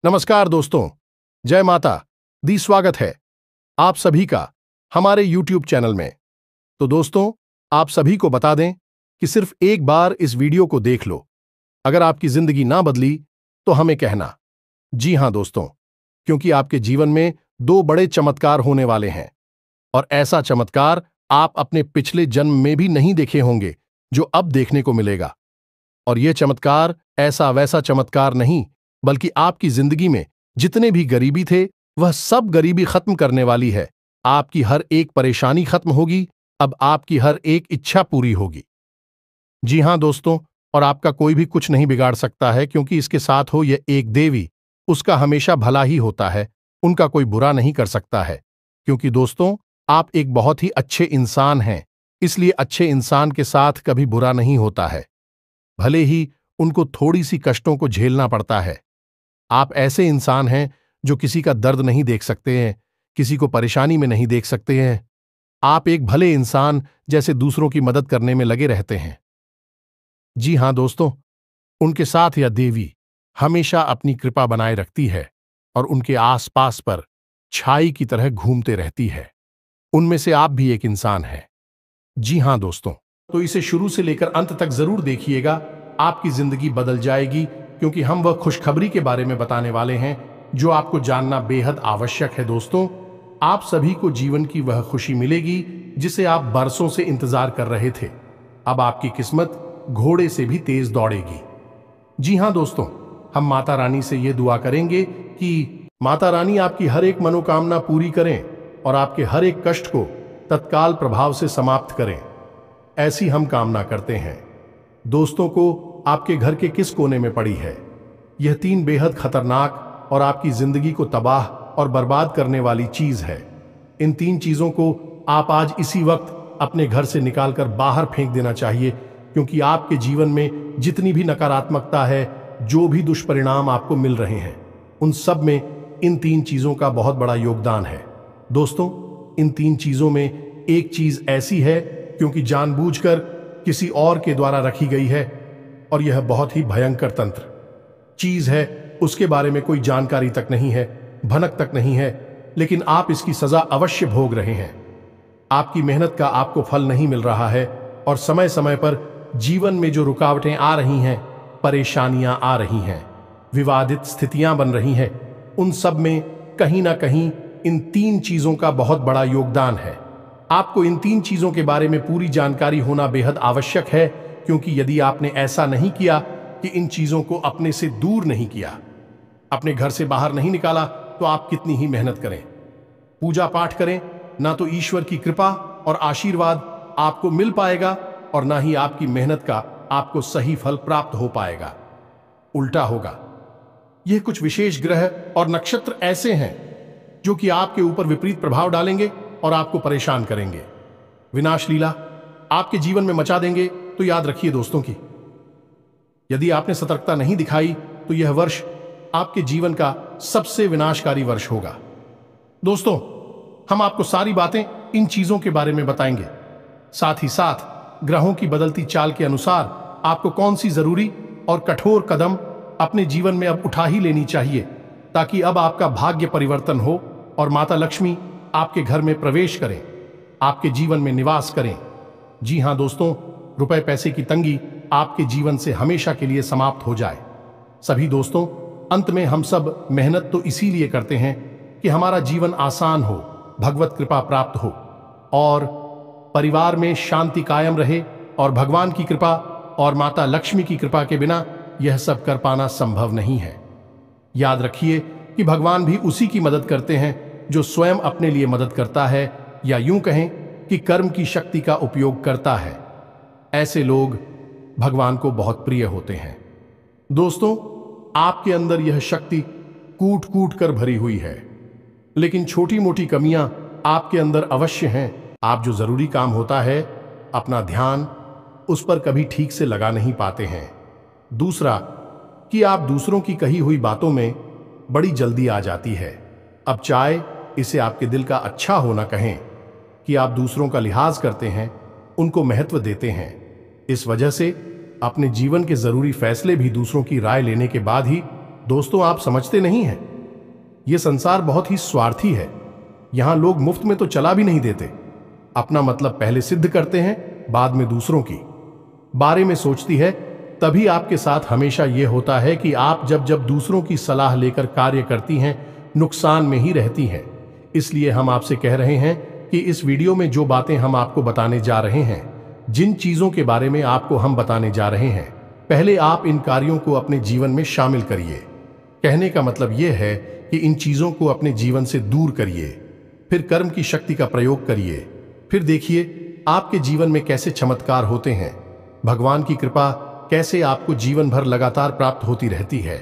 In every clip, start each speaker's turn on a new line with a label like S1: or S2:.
S1: नमस्कार दोस्तों, जय माता दी। स्वागत है आप सभी का हमारे YouTube चैनल में। तो दोस्तों, आप सभी को बता दें कि सिर्फ एक बार इस वीडियो को देख लो। अगर आपकी जिंदगी ना बदली तो हमें कहना। जी हां दोस्तों, क्योंकि आपके जीवन में दो बड़े चमत्कार होने वाले हैं, और ऐसा चमत्कार आप अपने पिछले जन्म में भी नहीं देखे होंगे जो अब देखने को मिलेगा। और यह चमत्कार ऐसा वैसा चमत्कार नहीं, बल्कि आपकी जिंदगी में जितने भी गरीबी थे वह सब गरीबी खत्म करने वाली है। आपकी हर एक परेशानी खत्म होगी। अब आपकी हर एक इच्छा पूरी होगी। जी हां दोस्तों, और आपका कोई भी कुछ नहीं बिगाड़ सकता है, क्योंकि इसके साथ हो यह एक देवी, उसका हमेशा भला ही होता है, उनका कोई बुरा नहीं कर सकता है। क्योंकि दोस्तों, आप एक बहुत ही अच्छे इंसान हैं, इसलिए अच्छे इंसान के साथ कभी बुरा नहीं होता है, भले ही उनको थोड़ी सी कष्टों को झेलना पड़ता है। आप ऐसे इंसान हैं जो किसी का दर्द नहीं देख सकते हैं, किसी को परेशानी में नहीं देख सकते हैं। आप एक भले इंसान जैसे दूसरों की मदद करने में लगे रहते हैं। जी हां दोस्तों, उनके साथ यह देवी हमेशा अपनी कृपा बनाए रखती है और उनके आसपास पर छाई की तरह घूमते रहती है। उनमें से आप भी एक इंसान हैं। जी हां दोस्तों, तो इसे शुरू से लेकर अंत तक जरूर देखिएगा। आपकी जिंदगी बदल जाएगी, क्योंकि हम वह खुशखबरी के बारे में बताने वाले हैं जो आपको जानना बेहद आवश्यक है। दोस्तों, आप सभी को जीवन की वह खुशी मिलेगी जिसे आप बरसों से इंतजार कर रहे थे। अब आपकी किस्मत घोड़े से भी तेज दौड़ेगी। जी हां दोस्तों, हम माता रानी से यह दुआ करेंगे कि माता रानी आपकी हर एक मनोकामना पूरी करें और आपके हर एक कष्ट को तत्काल प्रभाव से समाप्त करें। ऐसी हम कामना करते हैं। दोस्तों को आपके घर के किस कोने में पड़ी है यह 3 बेहद खतरनाक और आपकी जिंदगी को तबाह और बर्बाद करने वाली चीज है। इन 3 चीजों को आप आज इसी वक्त अपने घर से निकालकर बाहर फेंक देना चाहिए, क्योंकि आपके जीवन में जितनी भी नकारात्मकता है, जो भी दुष्परिणाम आपको मिल रहे हैं, उन सब में इन 3 चीजों का बहुत बड़ा योगदान है। दोस्तों, इन 3 चीजों में एक चीज ऐसी है क्योंकि जानबूझकर किसी और के द्वारा रखी गई है, और यह बहुत ही भयंकर तंत्र चीज है। उसके बारे में कोई जानकारी तक नहीं है, भनक तक नहीं है, लेकिन आप इसकी सजा अवश्य भोग रहे हैं। आपकी मेहनत का आपको फल नहीं मिल रहा है, और समय समय पर जीवन में जो रुकावटें आ रही हैं, परेशानियां आ रही हैं, विवादित स्थितियां बन रही हैं, उन सब में कहीं ना कहीं इन 3 चीजों का बहुत बड़ा योगदान है। आपको इन 3 चीजों के बारे में पूरी जानकारी होना बेहद आवश्यक है, क्योंकि यदि आपने ऐसा नहीं किया कि इन चीजों को अपने से दूर नहीं किया, अपने घर से बाहर नहीं निकाला, तो आप कितनी ही मेहनत करें, पूजा पाठ करें, ना तो ईश्वर की कृपा और आशीर्वाद आपको मिल पाएगा, और ना ही आपकी मेहनत का आपको सही फल प्राप्त हो पाएगा। उल्टा होगा। यह कुछ विशेष ग्रह और नक्षत्र ऐसे हैं जो कि आपके ऊपर विपरीत प्रभाव डालेंगे और आपको परेशान करेंगे, विनाश लीला आपके जीवन में मचा देंगे। तो याद रखिए दोस्तों की यदि आपने सतर्कता नहीं दिखाई तो यह वर्ष आपके जीवन का सबसे विनाशकारी वर्ष होगा। दोस्तों, हम आपको सारी बातें इन चीजों के बारे में बताएंगे, साथ ही साथ ग्रहों की बदलती चाल के अनुसार आपको कौन सी जरूरी और कठोर कदम अपने जीवन में अब उठा ही लेनी चाहिए, ताकि अब आपका भाग्य परिवर्तन हो और माता लक्ष्मी आपके घर में प्रवेश करें, आपके जीवन में निवास करें। जी हां दोस्तों, रुपए पैसे की तंगी आपके जीवन से हमेशा के लिए समाप्त हो जाए। सभी दोस्तों, अंत में हम सब मेहनत तो इसीलिए करते हैं कि हमारा जीवन आसान हो, भगवत कृपा प्राप्त हो और परिवार में शांति कायम रहे, और भगवान की कृपा और माता लक्ष्मी की कृपा के बिना यह सब कर पाना संभव नहीं है। याद रखिए कि भगवान भी उसी की मदद करते हैं जो स्वयं अपने लिए मदद करता है, या यूं कहें कि कर्म की शक्ति का उपयोग करता है। ऐसे लोग भगवान को बहुत प्रिय होते हैं। दोस्तों, आपके अंदर यह शक्ति कूट कूट कर भरी हुई है, लेकिन छोटी मोटी कमियां आपके अंदर अवश्य हैं। आप जो जरूरी काम होता है, अपना ध्यान उस पर कभी ठीक से लगा नहीं पाते हैं। दूसरा कि आप दूसरों की कही हुई बातों में बड़ी जल्दी आ जाती है। अब चाहे इसे आपके दिल का अच्छा होना कहें कि आप दूसरों का लिहाज करते हैं, उनको महत्व देते हैं। इस वजह से अपने जीवन के जरूरी फैसले भी दूसरों की राय लेने के बाद ही दोस्तों, आप समझते नहीं हैं, यह संसार बहुत ही स्वार्थी है। यहां लोग मुफ्त में तो चला भी नहीं देते। अपना मतलब पहले सिद्ध करते हैं, बाद में दूसरों की बारे में सोचती है। तभी आपके साथ हमेशा यह होता है कि आप जब जब दूसरों की सलाह लेकर कार्य करती हैं, नुकसान में ही रहती हैं। इसलिए हम आपसे कह रहे हैं कि इस वीडियो में जो बातें हम आपको बताने जा रहे हैं, जिन चीजों के बारे में आपको हम बताने जा रहे हैं, पहले आप इन कार्यों को अपने जीवन में शामिल करिए। कहने का मतलब यह है कि इन चीजों को अपने जीवन से दूर करिए, फिर कर्म की शक्ति का प्रयोग करिए। फिर देखिए आपके जीवन में कैसे चमत्कार होते हैं। भगवान की कृपा कैसे आपको जीवन भर लगातार प्राप्त होती रहती है।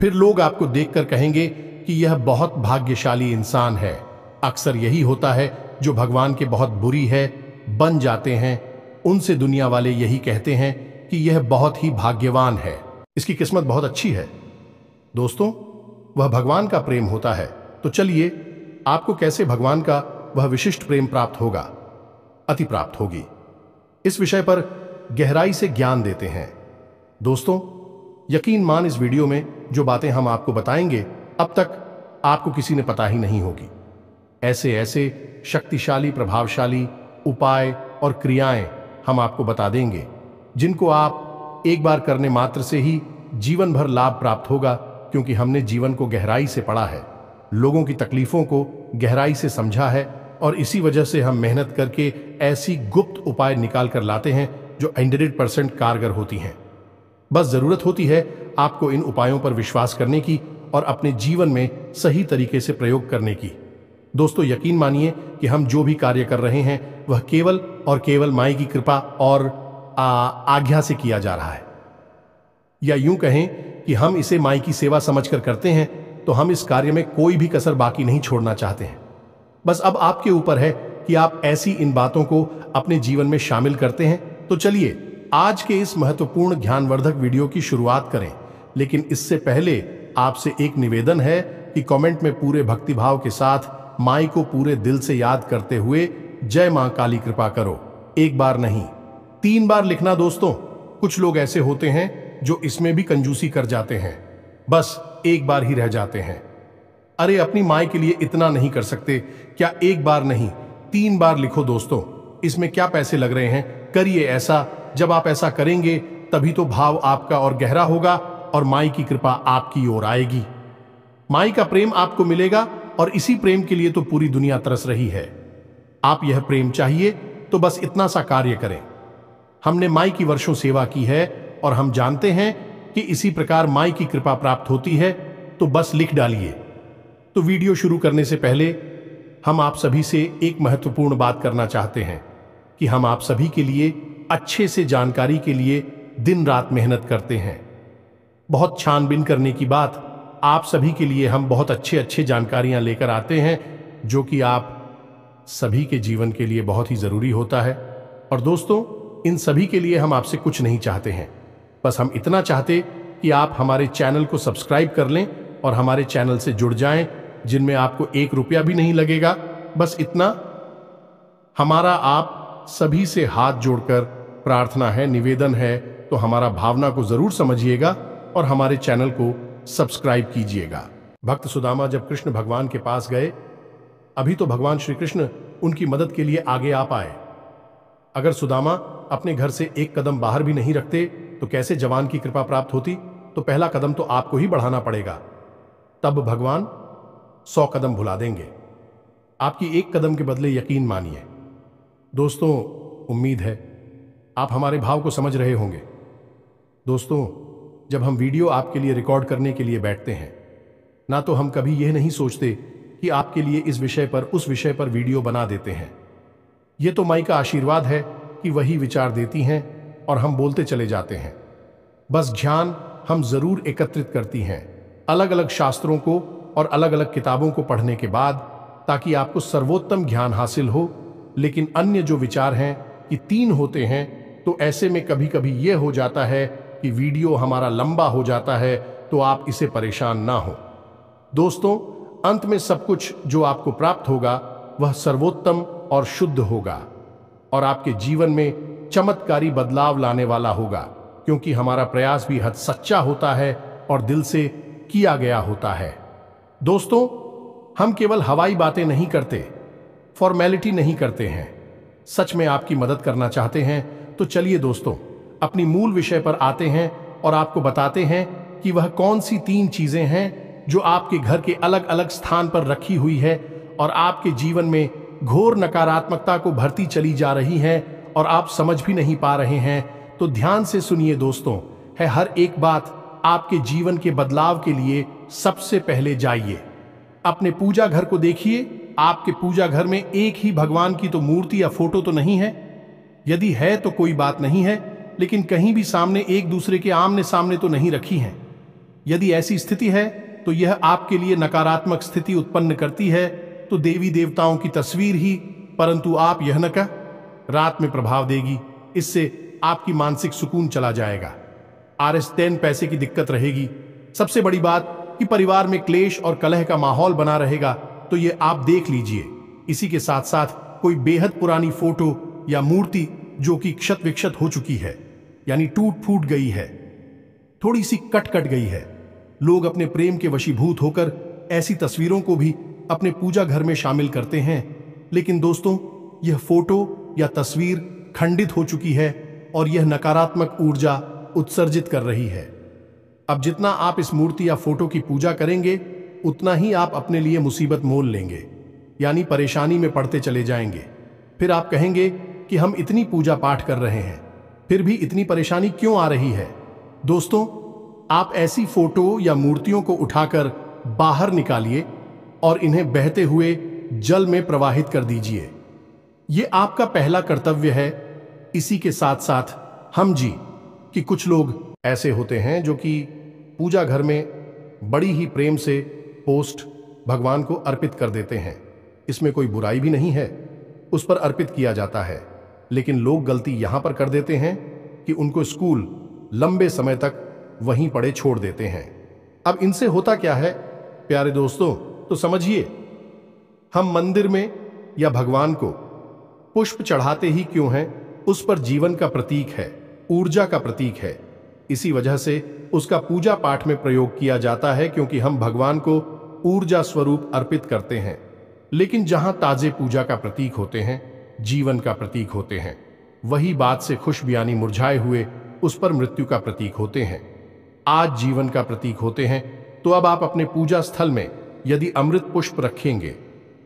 S1: फिर लोग आपको देखकर कहेंगे कि यह बहुत भाग्यशाली इंसान है। अक्सर यही होता है, जो भगवान के बहुत बुरी है बन जाते हैं, उनसे दुनिया वाले यही कहते हैं कि यह बहुत ही भाग्यवान है, इसकी किस्मत बहुत अच्छी है। दोस्तों, वह भगवान का प्रेम होता है। तो चलिए, आपको कैसे भगवान का वह विशिष्ट प्रेम प्राप्त होगा, अति प्राप्त होगी, इस विषय पर गहराई से ज्ञान देते हैं। दोस्तों, यकीन मान इस वीडियो में जो बातें हम आपको बताएंगे, अब तक आपको किसी ने पता ही नहीं होगी। ऐसे ऐसे शक्तिशाली, प्रभावशाली उपाय और क्रियाएं हम आपको बता देंगे, जिनको आप एक बार करने मात्र से ही जीवन भर लाभ प्राप्त होगा। क्योंकि हमने जीवन को गहराई से पढ़ा है, लोगों की तकलीफों को गहराई से समझा है, और इसी वजह से हम मेहनत करके ऐसी गुप्त उपाय निकाल कर लाते हैं जो 100% कारगर होती हैं। बस जरूरत होती है आपको इन उपायों पर विश्वास करने की और अपने जीवन में सही तरीके से प्रयोग करने की। दोस्तों, यकीन मानिए कि हम जो भी कार्य कर रहे हैं, वह केवल और केवल माई की कृपा और आज्ञा से किया जा रहा है। या यूं कहें कि हम इसे माई की सेवा समझकर करते हैं, तो हम इस कार्य में कोई भी कसर बाकी नहीं छोड़ना चाहते हैं। बस अब आपके ऊपर है कि आप ऐसी इन बातों को अपने जीवन में शामिल करते हैं। तो चलिए, आज के इस महत्वपूर्ण ज्ञानवर्धक वीडियो की शुरुआत करें। लेकिन इससे पहले आपसे एक निवेदन है कि कमेंट में पूरे भक्तिभाव के साथ माई को पूरे दिल से याद करते हुए जय मां काली कृपा करो, एक बार नहीं 3 बार लिखना। दोस्तों, कुछ लोग ऐसे होते हैं जो इसमें भी कंजूसी कर जाते हैं, बस एक बार ही रह जाते हैं। अरे, अपनी माई के लिए इतना नहीं कर सकते क्या? एक बार नहीं 3 बार लिखो दोस्तों, इसमें क्या पैसे लग रहे हैं? करिए ऐसा। जब आप ऐसा करेंगे तभी तो भाव आपका और गहरा होगा और माई की कृपा आपकी ओर आएगी। माई का प्रेम आपको मिलेगा, और इसी प्रेम के लिए तो पूरी दुनिया तरस रही है। आप यह प्रेम चाहिए तो बस इतना सा कार्य करें। हमने माई की वर्षों सेवा की है और हम जानते हैं कि इसी प्रकार माई की कृपा प्राप्त होती है। तो बस लिख डालिए। तो वीडियो शुरू करने से पहले हम आप सभी से एक महत्वपूर्ण बात करना चाहते हैं कि हम आप सभी के लिए अच्छे से जानकारी के लिए दिन रात मेहनत करते हैं। बहुत छानबीन करने की बात, आप सभी के लिए हम बहुत अच्छे जानकारियां लेकर आते हैं, जो कि आप सभी के जीवन के लिए बहुत ही जरूरी होता है। और दोस्तों, इन सभी के लिए हम आपसे कुछ नहीं चाहते हैं, बस हम इतना चाहते कि आप हमारे चैनल को सब्सक्राइब कर लें और हमारे चैनल से जुड़ जाएं, जिनमें आपको 1 रुपया भी नहीं लगेगा। बस इतना हमारा आप सभी से हाथ जोड़कर प्रार्थना है, निवेदन है। तो हमारा भावना को जरूर समझिएगा और हमारे चैनल को सब्सक्राइब कीजिएगा। भक्त सुदामा जब कृष्ण भगवान के पास गए, अभी तो भगवान श्री कृष्ण उनकी मदद के लिए आगे आ पाए। अगर सुदामा अपने घर से 1 कदम बाहर भी नहीं रखते तो कैसे जवान की कृपा प्राप्त होती? तो पहला कदम तो आपको ही बढ़ाना पड़ेगा, तब भगवान 100 कदम भुला देंगे। आपकी 1 कदम के बदले यकीन मानिए। दोस्तों, उम्मीद है आप हमारे भाव को समझ रहे होंगे। दोस्तों, जब हम वीडियो आपके लिए रिकॉर्ड करने के लिए बैठते हैं, ना तो हम कभी यह नहीं सोचते कि आपके लिए इस विषय पर उस विषय पर वीडियो बना देते हैं। यह तो माई का आशीर्वाद है कि वही विचार देती हैं और हम बोलते चले जाते हैं। बस ध्यान हम जरूर एकत्रित करती हैं, अलग अलग शास्त्रों को और अलग अलग किताबों को पढ़ने के बाद, ताकि आपको सर्वोत्तम ज्ञान हासिल हो। लेकिन अन्य जो विचार हैं कि 3 होते हैं, तो ऐसे में कभी कभी यह हो जाता है कि वीडियो हमारा लंबा हो जाता है, तो आप इसे परेशान ना हो। दोस्तों, अंत में सब कुछ जो आपको प्राप्त होगा वह सर्वोत्तम और शुद्ध होगा और आपके जीवन में चमत्कारी बदलाव लाने वाला होगा, क्योंकि हमारा प्रयास भी हद सच्चा होता है और दिल से किया गया होता है। दोस्तों, हम केवल हवाई बातें नहीं करते, फॉर्मेलिटी नहीं करते हैं, सच में आपकी मदद करना चाहते हैं। तो चलिए दोस्तों, अपनी मूल विषय पर आते हैं और आपको बताते हैं कि वह कौन सी 3 चीजें हैं जो आपके घर के अलग अलग स्थान पर रखी हुई है और आपके जीवन में घोर नकारात्मकता को भरती चली जा रही है और आप समझ भी नहीं पा रहे हैं। तो ध्यान से सुनिए दोस्तों, है हर एक बात आपके जीवन के बदलाव के लिए। सबसे पहले जाइए अपने पूजा घर को देखिए। आपके पूजा घर में एक ही भगवान की तो मूर्ति या फोटो तो नहीं है। यदि है तो कोई बात नहीं है, लेकिन कहीं भी सामने एक दूसरे के आमने सामने तो नहीं रखी हैं। यदि ऐसी स्थिति है तो यह आपके लिए नकारात्मक स्थिति उत्पन्न करती है। तो देवी देवताओं की तस्वीर ही, परंतु आप यह न कह रात में प्रभाव देगी। इससे आपकी मानसिक सुकून चला जाएगा। RS10 पैसे की दिक्कत रहेगी। सबसे बड़ी बात कि परिवार में क्लेश और कलह का माहौल बना रहेगा। तो ये आप देख लीजिए। इसी के साथ साथ कोई बेहद पुरानी फोटो या मूर्ति जो कि क्षत विक्षत हो चुकी है, यानी टूट फूट गई है, थोड़ी सी कट गई है। लोग अपने प्रेम के वशीभूत होकर ऐसी तस्वीरों को भी अपने पूजा घर में शामिल करते हैं। लेकिन दोस्तों, यह फोटो या तस्वीर खंडित हो चुकी है और यह नकारात्मक ऊर्जा उत्सर्जित कर रही है। अब जितना आप इस मूर्ति या फोटो की पूजा करेंगे, उतना ही आप अपने लिए मुसीबत मोल लेंगे, यानी परेशानी में पड़ते चले जाएंगे। फिर आप कहेंगे कि हम इतनी पूजा पाठ कर रहे हैं, फिर भी इतनी परेशानी क्यों आ रही है। दोस्तों, आप ऐसी फोटो या मूर्तियों को उठाकर बाहर निकालिए और इन्हें बहते हुए जल में प्रवाहित कर दीजिए। यह आपका पहला कर्तव्य है। इसी के साथ साथ हम जी कि कुछ लोग ऐसे होते हैं जो कि पूजा घर में बड़ी ही प्रेम से पोस्ट भगवान को अर्पित कर देते हैं। इसमें कोई बुराई भी नहीं है, उस पर अर्पित किया जाता है। लेकिन लोग गलती यहां पर कर देते हैं कि उनको स्कूल लंबे समय तक वहीं पड़े छोड़ देते हैं। अब इनसे होता क्या है प्यारे दोस्तों, तो समझिए, हम मंदिर में या भगवान को पुष्प चढ़ाते ही क्यों हैं? उस पर जीवन का प्रतीक है, ऊर्जा का प्रतीक है। इसी वजह से उसका पूजा पाठ में प्रयोग किया जाता है, क्योंकि हम भगवान को ऊर्जा स्वरूप अर्पित करते हैं। लेकिन जहां ताजे पूजा का प्रतीक होते हैं, जीवन का प्रतीक होते हैं, वही बात से खुश बयानी मुरझाए हुए उस पर मृत्यु का प्रतीक होते हैं। आज जीवन का प्रतीक होते हैं। तो अब आप अपने पूजा स्थल में यदि अमृत पुष्प रखेंगे,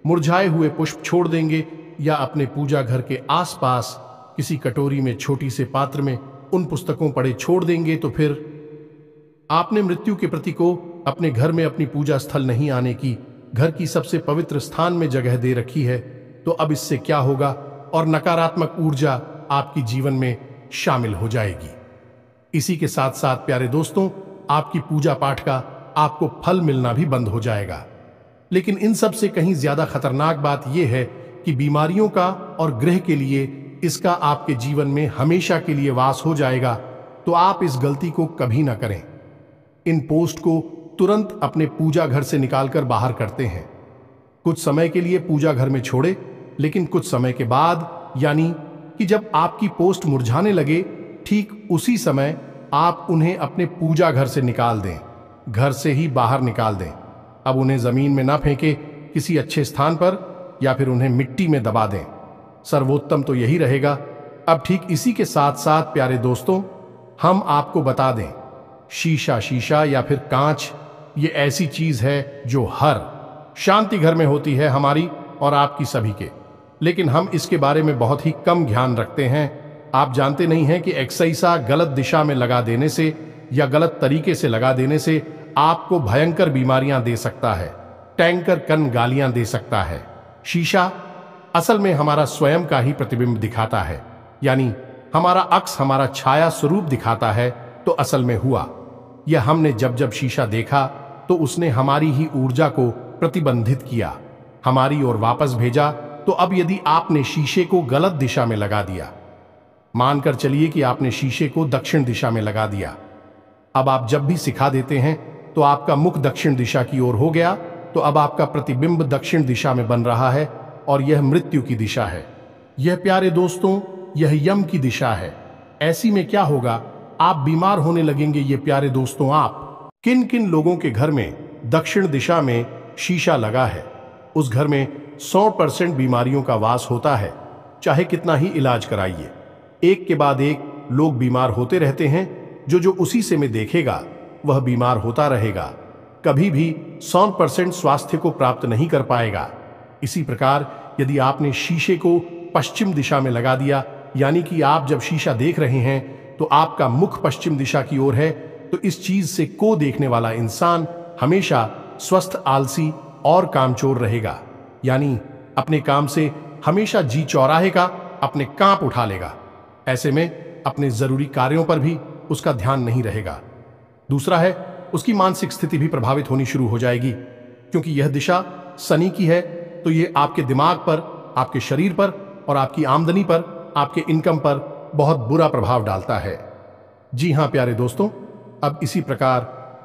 S1: मुरझाए हुए पुष्प छोड़ देंगे, या अपने पूजा घर के आसपास किसी कटोरी में छोटी से पात्र में उन पुस्तकों पड़े छोड़ देंगे, तो फिर आपने मृत्यु के प्रतीक को अपने घर में अपनी पूजा स्थल नहीं आने की, घर की सबसे पवित्र स्थान में जगह दे रखी है। तो अब इससे क्या होगा? और नकारात्मक ऊर्जा आपकी जीवन में शामिल हो जाएगी। इसी के साथ साथ प्यारे दोस्तों, आपकी पूजा पाठ का आपको फल मिलना भी बंद हो जाएगा। लेकिन इन सब से कहीं ज्यादा खतरनाक बात यह है कि बीमारियों का और ग्रह के लिए इसका आपके जीवन में हमेशा के लिए वास हो जाएगा। तो आप इस गलती को कभी ना करें। इन पोस्ट को तुरंत अपने पूजा घर से निकालकर बाहर करते हैं। कुछ समय के लिए पूजा घर में छोड़े, लेकिन कुछ समय के बाद, यानी कि जब आपकी पोस्ट मुरझाने लगे, ठीक उसी समय आप उन्हें अपने पूजा घर से निकाल दें, घर से ही बाहर निकाल दें। अब उन्हें जमीन में ना फेंके, किसी अच्छे स्थान पर, या फिर उन्हें मिट्टी में दबा दें। सर्वोत्तम तो यही रहेगा। अब ठीक इसी के साथ साथ प्यारे दोस्तों, हम आपको बता दें, शीशा या फिर कांच, ये ऐसी चीज है जो हर शांति घर में होती है, हमारी और आपकी सभी के। लेकिन हम इसके बारे में बहुत ही कम ध्यान रखते हैं। आप जानते नहीं हैं कि एक्सैसा गलत दिशा में लगा देने से या गलत तरीके से लगा देने से आपको भयंकर बीमारियां दे सकता है, टैंकर कन गालियां दे सकता है। शीशा असल में हमारा स्वयं का ही प्रतिबिंब दिखाता है, यानी हमारा अक्स, हमारा छाया स्वरूप दिखाता है। तो असल में हुआ यह, हमने जब जब शीशा देखा तो उसने हमारी ही ऊर्जा को प्रतिबंधित किया, हमारी ओर वापस भेजा। तो अब यदि आपने शीशे को गलत दिशा में लगा दिया, मानकर चलिए कि आपने शीशे को दक्षिण दिशा में लगा दिया, अब आप जब भी सिखा देते हैं तो आपका मुख दक्षिण दिशा की ओर हो गया, तो अब आपका प्रतिबिंब दक्षिण दिशा में बन रहा है और यह मृत्यु की दिशा है। यह प्यारे दोस्तों, यह यम की दिशा है। ऐसी में क्या होगा? आप बीमार होने लगेंगे। ये प्यारे दोस्तों, आप किन किन लोगों के घर में दक्षिण दिशा में शीशा लगा है, उस घर में 100% बीमारियों का वास होता है। चाहे कितना ही इलाज कराइए, एक के बाद एक लोग बीमार होते रहते हैं। जो उसी से में देखेगा वह बीमार होता रहेगा, कभी भी 100% स्वास्थ्य को प्राप्त नहीं कर पाएगा। इसी प्रकार यदि आपने शीशे को पश्चिम दिशा में लगा दिया, यानी कि आप जब शीशा देख रहे हैं तो आपका मुख पश्चिम दिशा की ओर है, तो इस चीज से को देखने वाला इंसान हमेशा स्वस्थ, आलसी और कामचोर रहेगा। यानी अपने काम से हमेशा जी चौराहेगा, अपने कांप उठा लेगा। ऐसे में अपने जरूरी कार्यों पर भी उसका ध्यान नहीं रहेगा। दूसरा है, उसकी मानसिक स्थिति भी प्रभावित होनी शुरू हो जाएगी, क्योंकि यह दिशा शनि की है। तो यह आपके दिमाग पर, आपके शरीर पर और आपकी आमदनी पर, आपके इनकम पर बहुत बुरा प्रभाव डालता है। जी हां प्यारे दोस्तों, अब इसी प्रकार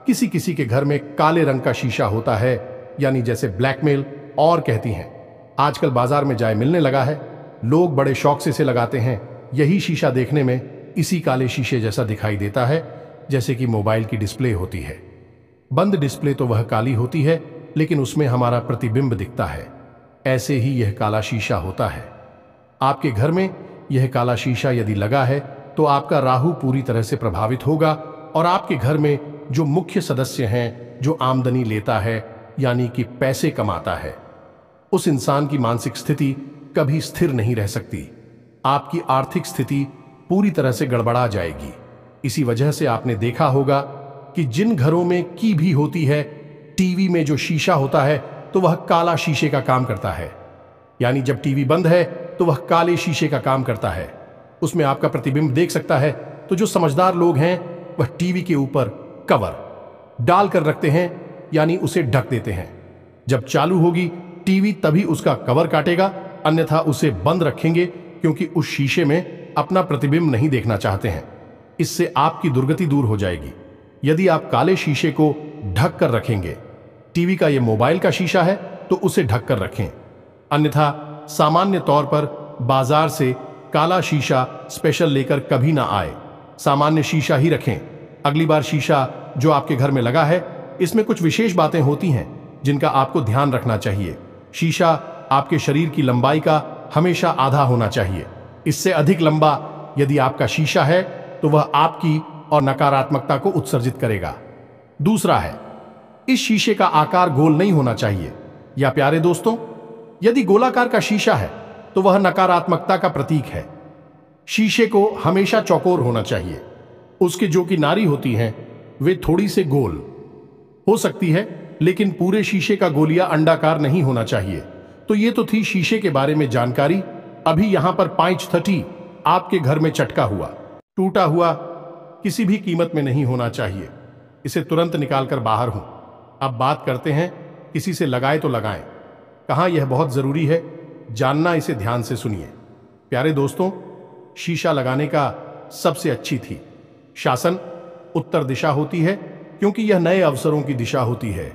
S1: किसी किसी के घर में काले रंग का शीशा होता है, यानी जैसे ब्लैकमेल और कहती हैं। आजकल बाजार में जाए मिलने लगा है, लोग बड़े शौक से इसे लगाते हैं। यही शीशा देखने में इसी काले शीशे जैसा दिखाई देता है, जैसे कि मोबाइल की डिस्प्ले होती है। बंद डिस्प्ले तो वह काली होती है, लेकिन उसमें हमारा प्रतिबिंब दिखता है। ऐसे ही यह काला शीशा होता है। आपके घर में यह काला शीशा यदि लगा है तो आपका राहु पूरी तरह से प्रभावित होगा, और आपके घर में जो मुख्य सदस्य हैं, जो आमदनी लेता है यानी कि पैसे कमाता है, उस इंसान की मानसिक स्थिति कभी स्थिर नहीं रह सकती। आपकी आर्थिक स्थिति पूरी तरह से गड़बड़ा जाएगी। इसी वजह से आपने देखा होगा कि जिन घरों में की भी होती है, टीवी में जो शीशा होता है तो वह काला शीशे का काम करता है। यानी जब टीवी बंद है तो वह काले शीशे का काम करता है, उसमें आपका प्रतिबिंब देख सकता है। तो जो समझदार लोग हैं वह टीवी के ऊपर कवर डाल कर रखते हैं, यानी उसे ढक देते हैं। जब चालू होगी टीवी तभी उसका कवर काटेगा, अन्यथा उसे बंद रखेंगे, क्योंकि उस शीशे में अपना प्रतिबिंब नहीं देखना चाहते हैं। इससे आपकी दुर्गति दूर हो जाएगी। यदि आप काले शीशे को ढक कर रखेंगे, टीवी का यह मोबाइल का शीशा है तो उसे ढक कर रखें, अन्यथा सामान्य तौर पर बाजार से काला शीशा स्पेशल लेकर कभी ना आए, सामान्य शीशा ही रखें। अगली बार शीशा जो आपके घर में लगा है, इसमें कुछ विशेष बातें होती हैं जिनका आपको ध्यान रखना चाहिए। शीशा आपके शरीर की लंबाई का हमेशा आधा होना चाहिए। इससे अधिक लंबा यदि आपका शीशा है तो वह आपकी और नकारात्मकता को उत्सर्जित करेगा। दूसरा है, इस शीशे का आकार गोल नहीं होना चाहिए। या प्यारे दोस्तों, यदि गोलाकार का शीशा है तो वह नकारात्मकता का प्रतीक है। शीशे को हमेशा चौकोर होना चाहिए। उसके जो कि नारी होती हैं वे थोड़ी से गोल हो सकती है, लेकिन पूरे शीशे का गोलिया अंडाकार नहीं होना चाहिए। तो ये तो थी शीशे के बारे में जानकारी। अभी यहां पर 530 आपके घर में चटका हुआ, टूटा हुआ किसी भी कीमत में नहीं होना चाहिए। इसे तुरंत निकालकर बाहर हूं। अब बात करते हैं किसी से लगाए तो लगाएं कहां, यह बहुत जरूरी है जानना। इसे ध्यान से सुनिए प्यारे दोस्तों। शीशा लगाने का सबसे अच्छी थी शासन उत्तर दिशा होती है, क्योंकि यह नए अवसरों की दिशा होती है।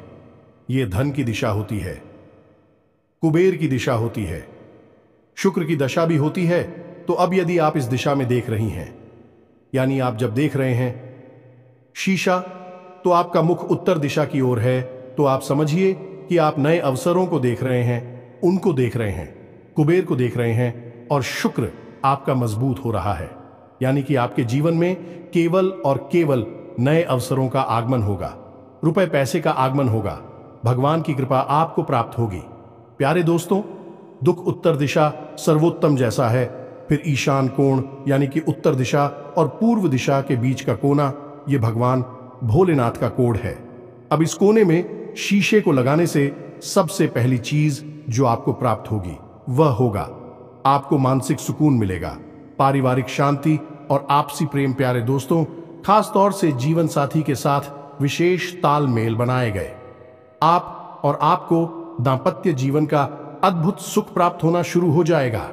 S1: यह धन की दिशा होती है, कुबेर की दिशा होती है, शुक्र की दशा भी होती है। तो अब यदि आप इस दिशा में देख रही हैं, यानी आप जब देख रहे हैं शीशा तो आपका मुख उत्तर दिशा की ओर है, तो आप समझिए कि आप नए अवसरों को देख रहे हैं, उनको देख रहे हैं, कुबेर को देख रहे हैं, और शुक्र आपका मजबूत हो रहा है। यानी कि आपके जीवन में केवल और केवल नए अवसरों का आगमन होगा, रुपए पैसे का आगमन होगा, भगवान की कृपा आपको प्राप्त होगी। प्यारे दोस्तों, दुख उत्तर दिशा सर्वोत्तम जैसा है, फिर ईशान कोण यानी कि उत्तर दिशा और पूर्व दिशा के बीच का कोना, यह भगवान भोलेनाथ का कोड है। अब इस कोने में शीशे को लगाने से सबसे पहली चीज जो आपको प्राप्त होगी वह होगा आपको मानसिक सुकून मिलेगा, पारिवारिक शांति और आपसी प्रेम। प्यारे दोस्तों, खास तौर से जीवन साथी के साथ विशेष तालमेल बनाए गए। आप और आपको दांपत्य जीवन का अद्भुत सुख प्राप्त होना शुरू हो जाएगा।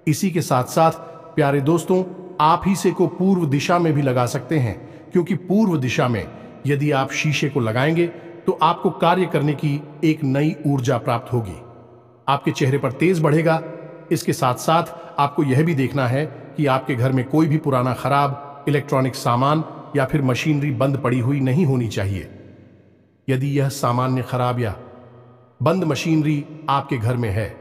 S1: इसी के साथ साथ प्यारे दोस्तों, आप ही से को पूर्व दिशा में भी लगा सकते हैं, क्योंकि पूर्व दिशा में यदि आप शीशे को लगाएंगे तो आपको कार्य करने की एक नई ऊर्जा प्राप्त होगी, आपके चेहरे पर तेज बढ़ेगा। इसके साथ साथ आपको यह भी देखना है कि आपके घर में कोई भी पुराना खराब इलेक्ट्रॉनिक सामान या फिर मशीनरी बंद पड़ी हुई नहीं होनी चाहिए। यदि यह सामान्य खराब या बंद मशीनरी आपके घर में है,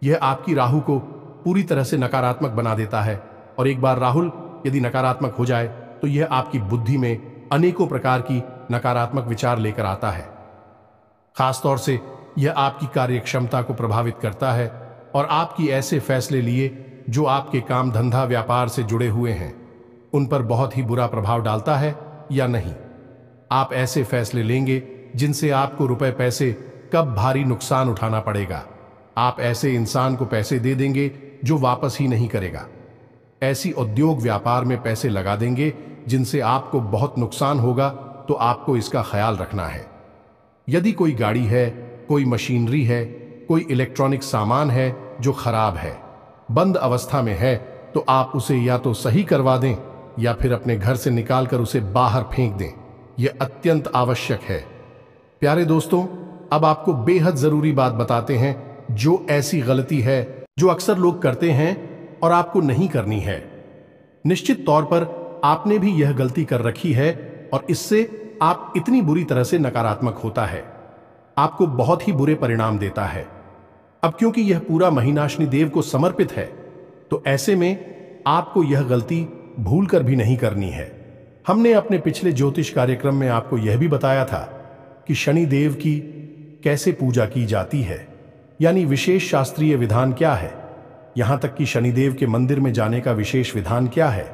S1: यह आपकी राहु को पूरी तरह से नकारात्मक बना देता है। और एक बार राहुल यदि नकारात्मक हो जाए तो यह आपकी बुद्धि में अनेकों प्रकार की नकारात्मक विचार लेकर आता है। खासतौर से यह आपकी कार्यक्षमता को प्रभावित करता है और आपकी ऐसे फैसले लिए जो आपके काम धंधा व्यापार से जुड़े हुए हैं उन पर बहुत ही बुरा प्रभाव डालता है या नहीं। आप ऐसे फैसले लेंगे जिनसे आपको रुपए पैसे कब भारी नुकसान उठाना पड़ेगा। आप ऐसे इंसान को पैसे दे देंगे जो वापस ही नहीं करेगा। ऐसी उद्योग व्यापार में पैसे लगा देंगे जिनसे आपको बहुत नुकसान होगा, तो आपको इसका ख्याल रखना है। यदि कोई गाड़ी है, कोई मशीनरी है, कोई इलेक्ट्रॉनिक सामान है जो खराब है, बंद अवस्था में है, तो आप उसे या तो सही करवा दें या फिर अपने घर से निकालकर उसे बाहर फेंक दें। यह अत्यंत आवश्यक है। प्यारे दोस्तों, अब आपको बेहद जरूरी बात बताते हैं, जो ऐसी गलती है जो अक्सर लोग करते हैं और आपको नहीं करनी है। निश्चित तौर पर आपने भी यह गलती कर रखी है और इससे आप इतनी बुरी तरह से नकारात्मक होता है, आपको बहुत ही बुरे परिणाम देता है। अब क्योंकि यह पूरा महीना शनिदेव को समर्पित है, तो ऐसे में आपको यह गलती भूल कर भी नहीं करनी है। हमने अपने पिछले ज्योतिष कार्यक्रम में आपको यह भी बताया था कि शनिदेव की कैसे पूजा की जाती है, यानी विशेष शास्त्रीय विधान क्या है, यहां तक कि शनिदेव के मंदिर में जाने का विशेष विधान क्या है।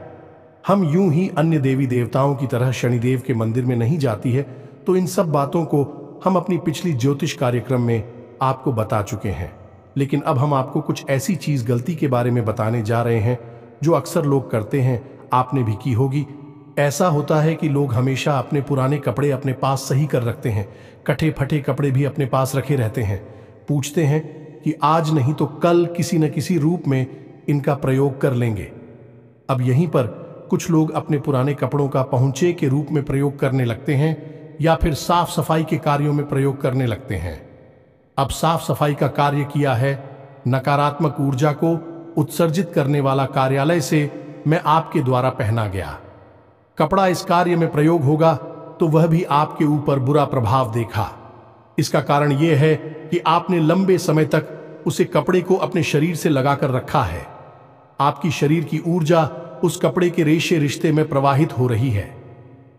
S1: हम यूं ही अन्य देवी देवताओं की तरह शनिदेव के मंदिर में नहीं जाती है, तो इन सब बातों को हम अपनी पिछली ज्योतिष कार्यक्रम में आपको बता चुके हैं। लेकिन अब हम आपको कुछ ऐसी चीज गलती के बारे में बताने जा रहे हैं जो अक्सर लोग करते हैं, आपने भी की होगी। ऐसा होता है कि लोग हमेशा अपने पुराने कपड़े अपने पास सही कर रखते हैं, कटे फटे कपड़े भी अपने पास रखे रहते हैं। पूछते हैं कि आज नहीं तो कल किसी न किसी रूप में इनका प्रयोग कर लेंगे। अब यहीं पर कुछ लोग अपने पुराने कपड़ों का पहुंचे के रूप में प्रयोग करने लगते हैं या फिर साफ सफाई के कार्यों में प्रयोग करने लगते हैं। अब साफ सफाई का कार्य किया है, नकारात्मक ऊर्जा को उत्सर्जित करने वाला कार्यालय से मैं आपके द्वारा पहना गया कपड़ा इस कार्य में प्रयोग होगा, तो वह भी आपके ऊपर बुरा प्रभाव देखा। इसका कारण यह है कि आपने लंबे समय तक उसे कपड़े को अपने शरीर से लगाकर रखा है। आपकी शरीर की ऊर्जा उस कपड़े के रेशे रिश्ते में प्रवाहित हो रही है।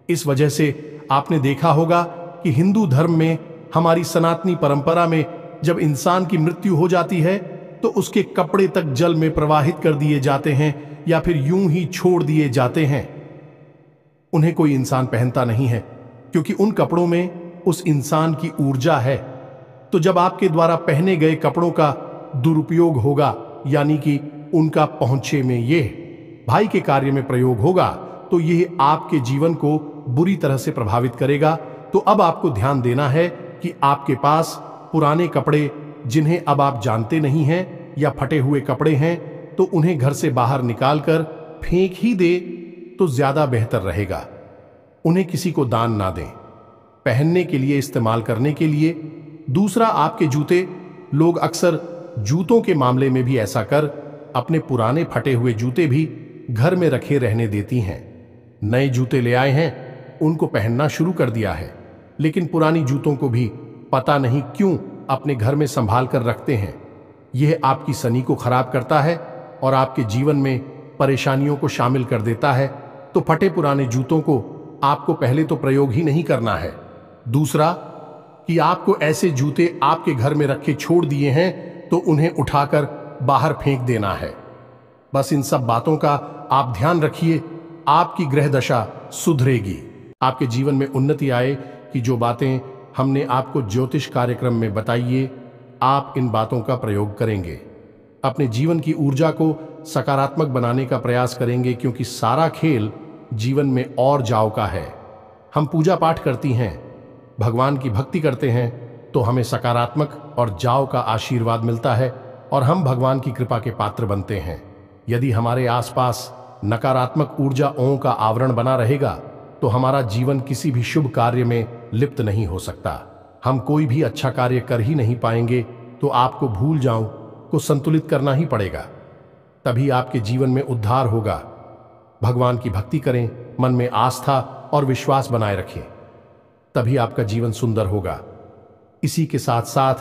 S1: इस वजह से आपने देखा होगा कि हिंदू धर्म में, हमारी सनातनी परंपरा में, जब इंसान की मृत्यु हो जाती है तो उसके कपड़े तक जल में प्रवाहित कर दिए जाते हैं या फिर यूं ही छोड़ दिए जाते हैं। उन्हें कोई इंसान पहनता नहीं है क्योंकि उन कपड़ों में उस इंसान की ऊर्जा है। तो जब आपके द्वारा पहने गए कपड़ों का दुरुपयोग होगा, यानी कि उनका पहुंचे में यह भाई के कार्य में प्रयोग होगा, तो यह आपके जीवन को बुरी तरह से प्रभावित करेगा। तो अब आपको ध्यान देना है कि आपके पास पुराने कपड़े जिन्हें अब आप जानते नहीं हैं या फटे हुए कपड़े हैं, तो उन्हें घर से बाहर निकालकर फेंक ही दे तो ज्यादा बेहतर रहेगा। उन्हें किसी को दान ना दें, पहनने के लिए इस्तेमाल करने के लिए। दूसरा, आपके जूते, लोग अक्सर जूतों के मामले में भी ऐसा कर अपने पुराने फटे हुए जूते भी घर में रखे रहने देती हैं। नए जूते ले आए हैं, उनको पहनना शुरू कर दिया है, लेकिन पुरानी जूतों को भी पता नहीं क्यों अपने घर में संभाल कर रखते हैं। यह आपकी शनि को खराब करता है और आपके जीवन में परेशानियों को शामिल कर देता है। तो फटे पुराने जूतों को आपको पहले तो प्रयोग ही नहीं करना है। दूसरा, कि आपको ऐसे जूते आपके घर में रखे छोड़ दिए हैं तो उन्हें उठाकर बाहर फेंक देना है। बस इन सब बातों का आप ध्यान रखिए, आपकी ग्रह दशा सुधरेगी, आपके जीवन में उन्नति आए। कि जो बातें हमने आपको ज्योतिष कार्यक्रम में बताइए, आप इन बातों का प्रयोग करेंगे, अपने जीवन की ऊर्जा को सकारात्मक बनाने का प्रयास करेंगे, क्योंकि सारा खेल जीवन में और जाव का है। हम पूजा पाठ करती हैं, भगवान की भक्ति करते हैं, तो हमें सकारात्मक और जाव का आशीर्वाद मिलता है और हम भगवान की कृपा के पात्र बनते हैं। यदि हमारे आसपास नकारात्मक ऊर्जाओं का आवरण बना रहेगा तो हमारा जीवन किसी भी शुभ कार्य में लिप्त नहीं हो सकता। हम कोई भी अच्छा कार्य कर ही नहीं पाएंगे। तो आपको भूल जाऊं को संतुलित करना ही पड़ेगा, तभी आपके जीवन में उद्धार होगा। भगवान की भक्ति करें, मन में आस्था और विश्वास बनाए रखें। तभी आपका जीवन सुंदर होगा। इसी के साथ साथ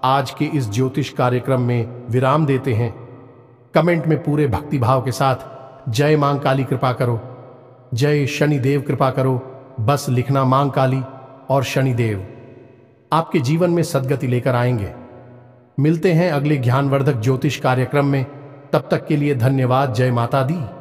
S1: आज के इस ज्योतिष कार्यक्रम में विराम देते हैं। कमेंट में पूरे भक्तिभाव के साथ जय मां काली कृपा करो, जय शनिदेव कृपा करो, बस लिखना मां काली और शनिदेव। आपके जीवन में सद्गति लेकर आएंगे। मिलते हैं अगले ज्ञानवर्धक ज्योतिष कार्यक्रम में। तब तक के लिए धन्यवाद। जय माता दी।